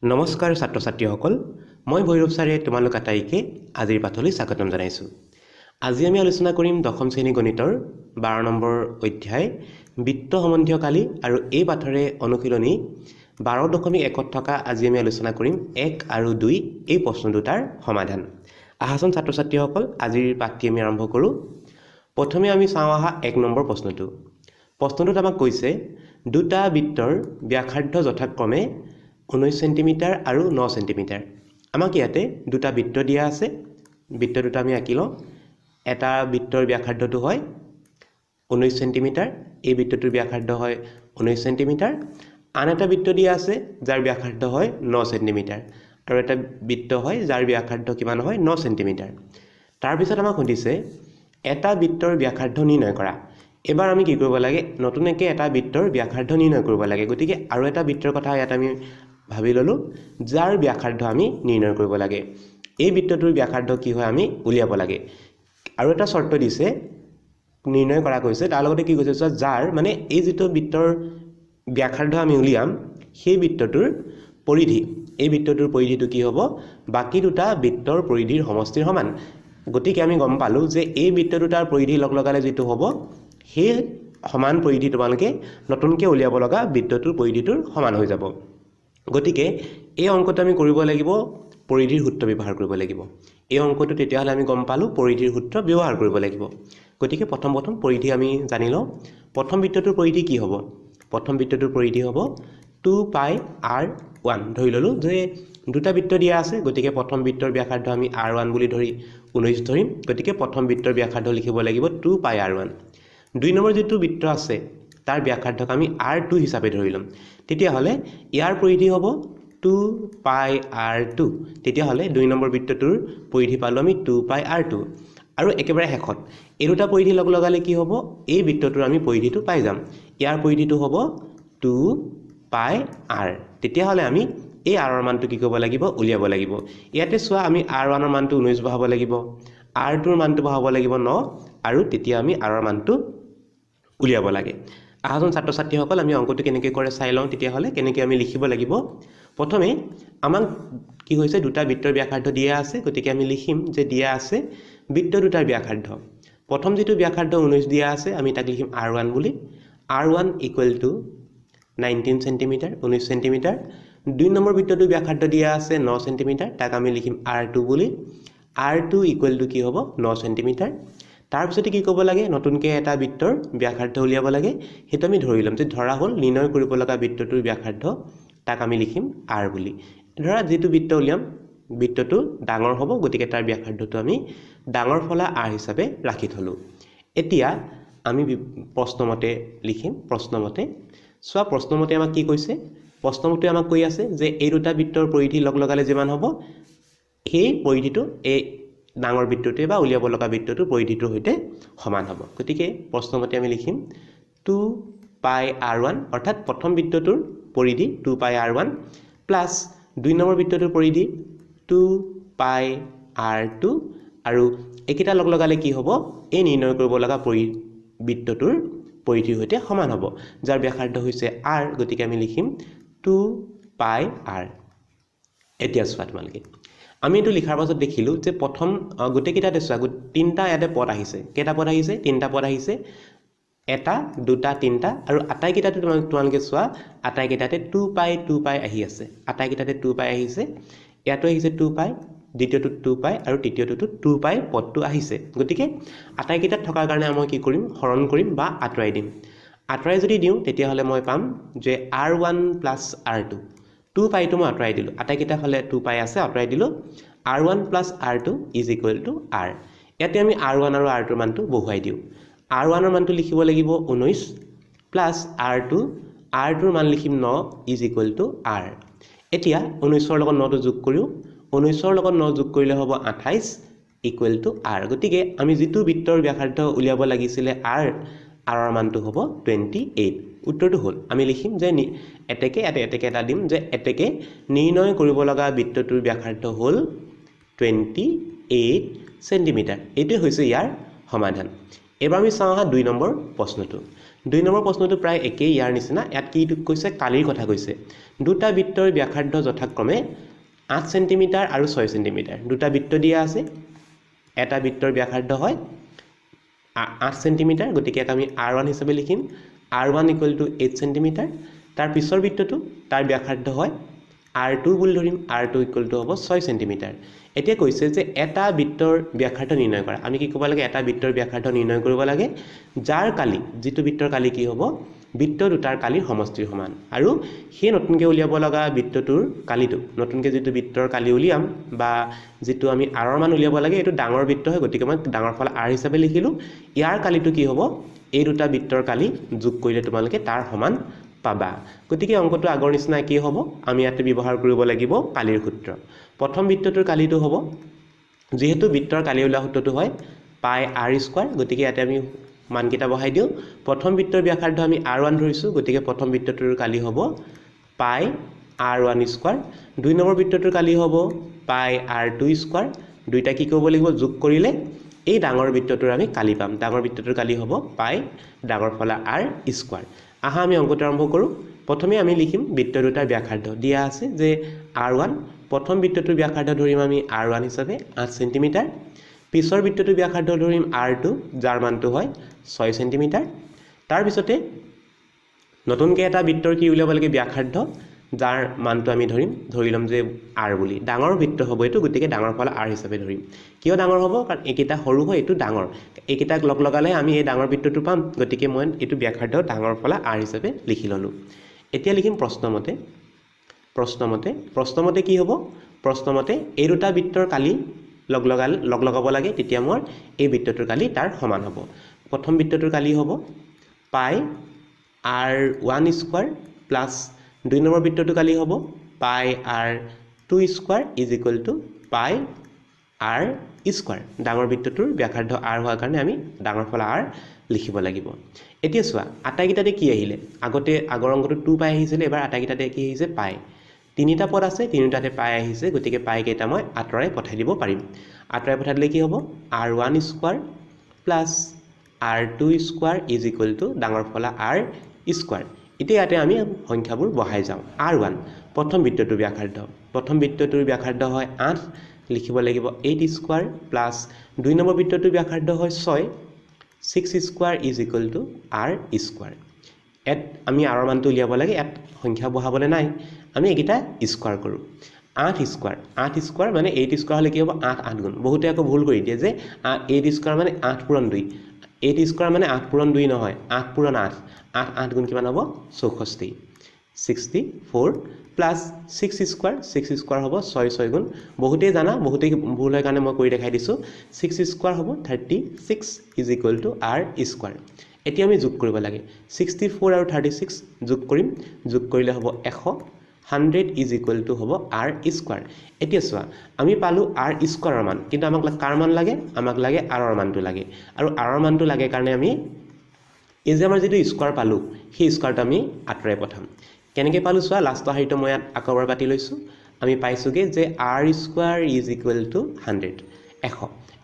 নমস্কাৰ ছাত্ৰ ছাত্ৰীসকল মই ভৈৰৱ ছাৰে তোমালোক আটাইকে আজিৰ পাঠলৈ স্বাগতম জনাইছো। আজি আমি আলোচনা কৰিম দশম শ্ৰেণী গণিতৰ 12 নম্বৰ অধ্যায় বৃত্ত সম্বন্ধীয় কালি আৰু এই পাঠৰে অনুশীলনী 12.1 থকা আজি আমি আলোচনা কৰিম 1 আৰু 2 এই প্ৰশ্ন দুটাৰ সমাধান। আহাচোন ছাত্ৰ ছাত্ৰীসকল আজিৰ পাঠটি আমি আৰম্ভ কৰোঁ। প্ৰথমে আমি চাওঁ আহা 1 নম্বৰ প্ৰশ্নটো। প্ৰশ্নটোত আমাক কৈছে দুটা বৃত্তৰ ব্যাসাৰ্ধ যথাক্ৰমে 19 সেন্টিমিটাৰ আৰু 9 সেন্টিমিটাৰ। আমাক ইয়াতে দুটা বৃত্ত দিয়া আছে। বৃত্ত দুটা আমি আঁকি লওঁ। এটা বৃত্তৰ ব্যাসাৰ্ধটো হয় 19 সেন্টিমিটাৰ, এই বৃত্তটোৰ ব্যাসাৰ্ধ হয় 19 সেন্টিমিটাৰ। আন এটা বৃত্ত দিয়া আছে যাৰ ব্যাসাৰ্ধ হয় 9 সেন্টিমিটাৰ আৰু এটা বৃত্ত হয় যাৰ ব্যাসাৰ্ধ কিমান হয় 9 সেন্টিমিটাৰ। তাৰ পিছত আমাক সুধিছে এটা বৃত্তৰ ব্যাসাৰ্ধ নিৰ্ণয় কৰা। এবাৰ আমি কি কৰিব লাগে, নতুনকৈ এটা বৃত্তৰ ব্যাসাৰ্ধ নিৰ্ণয় কৰিব লাগে। গতিকে আৰু এটা বৃত্তৰ কথা ইয়াত আমি ভাবি ললো যাৰ ব্যাসাৰ্ধ আমি নিৰ্ণয় কৰিব লাগে। এই বৃত্তটোৰ ব্যাসাৰ্ধ কি হয় আমি উলিয়াব লাগে। আৰু এটা শৰ্ত দিছে নিৰ্ণয় কৰা কৈছে, তাৰ লগতে কি কৈছে যাৰ মানে এই যেটো বৃত্তৰ ব্যাসাৰ্ধ আমি উলিয়াম সেই বৃত্তটোৰ পৰিধি, এই বৃত্তটোৰ পৰিধিটো কি হ'ব বাকি দুটা বৃত্তৰ পৰিধিৰ সমষ্টিৰ সমান। গতিকে আমি গম পালো যে এই বৃত্ত দুটাৰ পৰিধি লগ লগালে যেটো হ'ব সেই সমান পৰিধি তোমালোকে নতুনকৈ উলিয়াব লগা বৃত্তটোৰ পৰিধিটোৰ সমান হৈ যাব। গতিকে এই অংকটো আমি কৰিব লাগিব পৰিধিৰ সূত্ৰ ব্যৱহাৰ কৰিব লাগিব। এই অংকটো তেতিয়াহ'লে আমি গম পালো পৰিধিৰ সূত্ৰ ব্যৱহাৰ কৰিব লাগিব। গতিকে প্ৰথম পৰিধি আমি জানি লওঁ। প্ৰথম বৃত্তটোৰ পৰিধি কি হ'ব? প্ৰথম বৃত্তটোৰ পৰিধি হ'ব 2πr1। ধৰি ললো যে দুটা বৃত্ত দিয়া আছে, গতিকে প্ৰথম বৃত্তৰ ব্যাসাৰ্ধ আমি r1 বুলি ধৰি 19 ধৰিম। গতিকে প্ৰথম বৃত্তৰ ব্যাসাৰ্ধ লিখিব লাগিব 2πr1। দুই নম্বৰ যেটো বৃত্ত আছে তাৰ ব্যাসাৰ্ধক আমি r2 হিচাপে ধৰি লম। তেতিয়াহ'লে ইয়াৰ পৰিধি হ'ব 2πr2। তেতিয়াহ'লে দুই নম্বৰ বৃত্তটোৰ পৰিধি পালো আমি 2πr2। আৰু একেবাৰে শেষত এই দুটা পৰিধি লগ লগালে কি হ'ব এই বৃত্তটোৰ আমি পৰিধিটো পাই যাম। ইয়াৰ পৰিধিটো হ'ব 2πr। তেতিয়াহ'লে আমি এই r ৰ মানটো কি কৰিব লাগিব উলিয়াব লাগিব। ইয়াতে চোৱা আমি r1 ৰ মানটো 19 বহাব লাগিব, r2 ৰ মানটো বহাব লাগিব 9 আৰু তেতিয়া আমি r ৰ মানটো উলিয়াব লাগে। আহাচোন ছাত্ৰ ছাত্ৰীসকল আমি অংকটো কেনেকৈ কৰে চাই লওঁ। তেতিয়াহ'লে কেনেকৈ আমি লিখিব লাগিব। প্ৰথমে আমাক কি হৈছে দুটা বৃত্তৰ ব্যাসাৰ্ধ দিয়া আছে, গতিকে আমি লিখিম যে দিয়া আছে বৃত্ত দুটাৰ ব্যাসাৰ্ধ। প্ৰথম যেটো ব্যাসাৰ্ধ 19 দিয়া আছে আমি তাক লিখিম r1 বুলি। r1 equal to 19 centimetre 19 centimetre. দুই নম্বৰ বৃত্তটোৰ ব্যাসাৰ্ধ দিয়া আছে 9 সেন্টিমিটাৰ, তাক আমি লিখিম r2 বুলি। r2 ইকুৱেল টু কি হ'ব 9 সেন্টিমিটাৰ। তাৰপিছতে কি ক'ব লাগে নতুনকৈ এটা বৃত্তৰ ব্যাসাৰ্ধ উলিয়াব লাগে। সেইটো আমি ধৰি ল'ম যে ধৰা হ'ল নিৰ্ণয় কৰিব লগা বৃত্তটোৰ ব্যাসাৰ্ধ, তাক আমি লিখিম r বুলি। ধৰা যেটো বৃত্ত উলিয়াম বৃত্তটো ডাঙৰ হ'ব, গতিকে তাৰ ব্যাসাৰ্ধটো আমি ডাঙৰ ফলা r হিচাপে ৰাখি থলো। এতিয়া আমি প্ৰশ্নমতে লিখিম। প্ৰশ্নমতে চোৱা প্ৰশ্নমতে আমাক কি কৈছে, প্ৰশ্নমতে আমাক কৈ আছে যে এই দুটা বৃত্তৰ পৰিধি লগ লগালে যিমান হ'ব সেই পৰিধিটো এই ডাঙৰ বৃত্তটোৱে বা উলিয়াব লগা বৃত্তটোৰ পৰিধিটোৰ সৈতে সমান হ'ব। গতিকে প্ৰশ্নমতে আমি লিখিম 2πr1 অৰ্থাৎ প্ৰথম বৃত্তটোৰ পৰিধি 2πr1 প্লাছ দুই নম্বৰ বৃত্তটোৰ পৰিধি 2πr2 আৰু একেটা লগ লগালে কি হ'ব এই নিৰ্ণয় কৰিব লগা বৃত্তটোৰ পৰিধিৰ সৈতে সমান হ'ব, যাৰ ব্যাসাৰ্ধ হৈছে r। গতিকে আমি লিখিম 2πr। এতিয়া চোৱা তোমালোকে আমি এইটো লিখাৰ পাছত দেখিলো যে প্ৰথম গোটেইকেইটাতে চোৱা তিনিটা ইয়াতে পদ আহিছে। কেইটা পদ আহিছে? তিনিটা পদ আহিছে। এটা দুটা তিনিটা আৰু আটাইকেইটাতে তোমালোকে চোৱা আটাইকেইটাতে 2π আহি আছে। আটাইকেইটাতে 2π আহিছে। ইয়াতো আহিছে 2π, দ্বিতীয়টোত 2π আৰু তৃতীয়টোতো 2π পদটো আহিছে। গতিকে আটাইকেইটাত থকাৰ কাৰণে মই কি কৰিম হৰণ কৰিম বা আঁতৰাই দিম। আঁতৰাই যদি দিওঁ তেতিয়াহ'লে মই পাম যে r1 প্লাছ r2। 2πটো মই আঁতৰাই দিলোঁ, আটাইকেইটা ফালে 2π আছে আঁতৰাই দিলোঁ। r1 plus r2 is equal to r। ইয়াতে আমি r1 আৰু r2 ৰ মানটো বহুৱাই দিওঁ। r1 ৰ মানটো লিখিব লাগিব 19 প্লাছ r2ৰ মান লিখিম 9 ইজ ইকুৱেল টু r। এতিয়া 19ৰ লগত 9টো যোগ কৰিও 19ৰ লগত 9 যোগ কৰিলে হ'ব 28 ইকুৱেল টু r। গতিকে আমি যিটো বৃত্তৰ ব্যাসাৰ্ধ উলিয়াব লাগিছিলে r ৰ মানটো হ'ব 28। উত্তৰটো হ'ল আমি লিখিম যে এতেকে এটা দিম যে এতেকে নিৰ্ণয় কৰিব লগা বৃত্তটোৰ ব্যাসাৰ্ধ হ'ল 28 সেন্টিমিটাৰ। এইটোৱে হৈছে ইয়াৰ সমাধান। এবাৰ আমি চাওঁ আহা 2 নম্বৰ প্ৰশ্নটো। 2 নম্বৰ প্ৰশ্নটো প্ৰায় একেই ইয়াৰ নিচিনা ইয়াত কি কৈছে কালিৰ কথা কৈছে দুটা বৃত্তৰ ব্যাসাৰ্ধ যথাক্ৰমে 8 সেন্টিমিটাৰ আৰু 6 সেন্টিমিটাৰ দুটা বৃত্ত দিয়া আছে এটা বৃত্তৰ ব্যাসাৰ্ধ হয় 8 সেন্টিমিটাৰ গতিকে আমি r1 হিচাপে লিখিম r1 = 8 সেন্টিমিটাৰ তাৰ পিছৰ বৃত্তটো তাৰ ব্যাসাৰ্ধ হয় r2 বুলি ধৰিম r2 = হ'ব 6 সেন্টিমিটাৰ এতিয়া কৈছে যে এটা বৃত্তৰ ব্যাসাৰ্ধ নিৰ্ণয় কৰা আমি কি ক'ব লাগে এটা বৃত্তৰ ব্যাসাৰ্ধ নিৰ্ণয় কৰিব লাগে যাৰ কালি যেটো বৃত্তৰ কালি কি হ'ব বৃত্ত দুটাৰ কালিৰ সমষ্টিৰ সমান আৰু সেই নতুনকৈ উলিয়াব লগা বৃত্তটোৰ কালিটো নতুনকৈ যেটো বৃত্তৰ কালি উলিয়াম বা যেটো আমি r ৰ মান উলিয়াব লাগে এটো ডাঙৰ বৃত্ত হয় গতিকে মই ডাঙৰ ফলা r হিচাপে লিখিলো ইয়াৰ কালিটো কি হ'ব এই দুটা বৃত্তৰ কালি যোগ কৰিলে তোমালোকে তাৰ সমান পাবা গতিকে অংকটো আগৰ নিচিনা কি হ'ব আমি ইয়াতে ব্যৱহাৰ কৰিব লাগিব কালিৰ সূত্ৰ প্ৰথম বৃত্তটোৰ কালিটো হ'ব যেহেতু বৃত্তৰ কালি উলিওৱা সূত্ৰটো হয় পাই r² গতিকে ইয়াতে আমি মানকিটা বহাই দিও প্ৰথম বৃত্তৰ ব্যাসাৰ্ধ আমি r1 ধৰিছো গতিকে প্ৰথম বৃত্তটোৰ কালি হ'ব পাই r1² দুই নম্বৰ বৃত্তটোৰ কালি হ'ব পাই r2² দুইটা কি কৰিব লাগিব যোগ কৰিলে এই ডাঙৰ বৃত্তটোৰ আমি কালি পাম ডাঙৰ বৃত্তটোৰ কালি হ'ব পাই ডাঙৰ ফলা r² আহা আমি অংকটো আৰম্ভ কৰো প্ৰথমে আমি লিখিম বৃত্ত দুটাৰ ব্যাসাৰ্ধ দিয়া আছে যে r1 প্ৰথম বৃত্তটোৰ ব্যাসাৰ্ধ ধৰিম আমি r1 হিচাপে 8 সেন্টিমিটাৰ পিছৰ বৃত্তটোৰ ব্যাসাৰ্ধ ধৰিম r2 যাৰ মানটো হয় 6 সেন্টিমিটাৰ তাৰ পিছতে নতুনকৈ এটা বৃত্তৰ কি উলিয়াব লাগে ব্যাসাৰ্ধ যাৰ মানটো আমি ধৰিলম যে r বুলি ডাঙৰ বৃত্ত হ'ব এটো গতিকে ডাঙৰ ফলা r হিচাপে ধৰিম কিয় ডাঙৰ হ'ব কাৰণ একেটা সৰু হয় এটো ডাঙৰ একেটাক লগ লগালে আমি এই ডাঙৰ বৃত্তটো পাম গতিকে মই এটো ব্যাসাৰ্ধ ডাঙৰ ফলা r হিচাপে লিখি ললো এতিয়া লিখিম প্ৰশ্নমতে কি হ'ব প্ৰশ্নমতে এই দুটা বৃত্তৰ কালি লগ লগাব লাগে তেতিয়া মোৰ এই বৃত্তটোৰ কালি তাৰ সমান হ'ব প্ৰথম বৃত্তটোৰ কালি হ'ব পাই r1² প্লাস দুই নম্বৰ বৃত্তটোৰ কালি হ'ব পাই r2² পাই r² ডাঙৰ বৃত্তটোৰ ব্যাসাৰ্ধ r হোৱাৰ কাৰণে আমি ডাঙৰ ফলা r লিখিব লাগিব এতিয়া চোৱা আটাইকিটাতে কি আহিলে আগতে আগৰ অংকটো 2 পাই আহিছিল এবাৰ আটাইকিটাতে কি আহিছে পাই তিনিটা পদ আছে তিনিটাতে পাই আহিছে গতিকে পাই কেইটা মই আতৰাই পঠাই দিব পাৰিম আতৰাই পঠাই দিলে কি হ'ব r1² প্লাস r2² ডাঙৰ ফলা r² এতিয়া ইয়াতে আমি সংখ্যাবোৰ বহাই যাওঁ r1 প্ৰথম বৃত্তটোৰ ব্যাসাৰ্ধ হয় 8 লিখিব লাগিব 8² প্লাস দুই নম্বৰ বৃত্তটোৰ ব্যাসাৰ্ধ হয় 6 6² r² এত আমি r মানটো উলিয়াব লাগে এত সংখ্যা বহাবলে নাই আমি একিটা স্কয়াৰ কৰো 8² মানে 8² হলে কি হ'ব 8 গুণ বহুতে আকৌ ভুল কৰি দিয়ে যে 8² মানে 8 পূৰণ 2 8² মানে 8 পূৰণ 2 নহয় 8 পূৰণ 8 8 গুণ কিমান হ'ব 64 64 প্লাস 6² হ'ব 6 গুণ বহুতে জানা বহুতে ভুল হয় কাৰণে মই কৰি দেখাই দিছো 6² হ'ব 36 r² এতিয়া আমি যোগ কৰিব লাগে 64 আৰু 36 যোগ কৰিম যোগ কৰিলে হ'ব 100 হ'ব r² এতিয়া চোৱা আমি পালো r² ৰ মান কিন্তু আমাক কাৰ মান লাগে আমাক লাগে r ৰ মানটো লাগে আৰু r ৰ মানটো লাগে কাৰণে আমি এই যে আমাৰ যেটো স্কয়াৰ পালো সেই স্কয়াৰটো আমি আতৰাই পঠাম কেনেকৈ পালো চোৱা লাষ্টৰ হাৰিটো মই আকবৰ কাটি লৈছো আমি পাইছোগে যে r² 100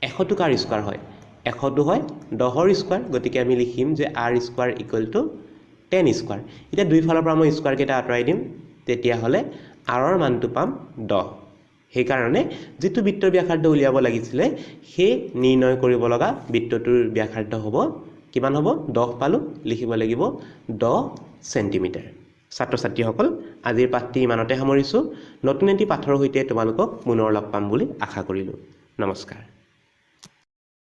100 টো কাৰ স্কয়াৰ হয় 100 টো হয় 10 ৰ স্কয়াৰ গতিকে আমি লিখিম যে r² 10² এতিয়া দুই ফালৰ পৰা মই স্কয়াৰ কেইটা আতৰাই দিম তেতিয়া হলে r ৰ মানটো পাম 10 সেই কাৰণে যেটো বৃত্তৰ ব্যাসাৰ্ধ উলিয়াব লাগিছিলে সেই নিৰ্ণয় কৰিব লগা বৃত্তটোৰ ব্যাসাৰ্ধ হ'ব কিমান হ'ব 10 পালো লিখিব লাগিব 10 সেন্টিমিটাৰ ছাত্ৰ ছাত্ৰীসকল আজিৰ পাঠটি ইমানতে সামৰিছো নতুন এটি পাঠৰ সৈতে তোমালোকক পুনৰ লগ পাম বুলি আশা কৰিলো নমস্কাৰ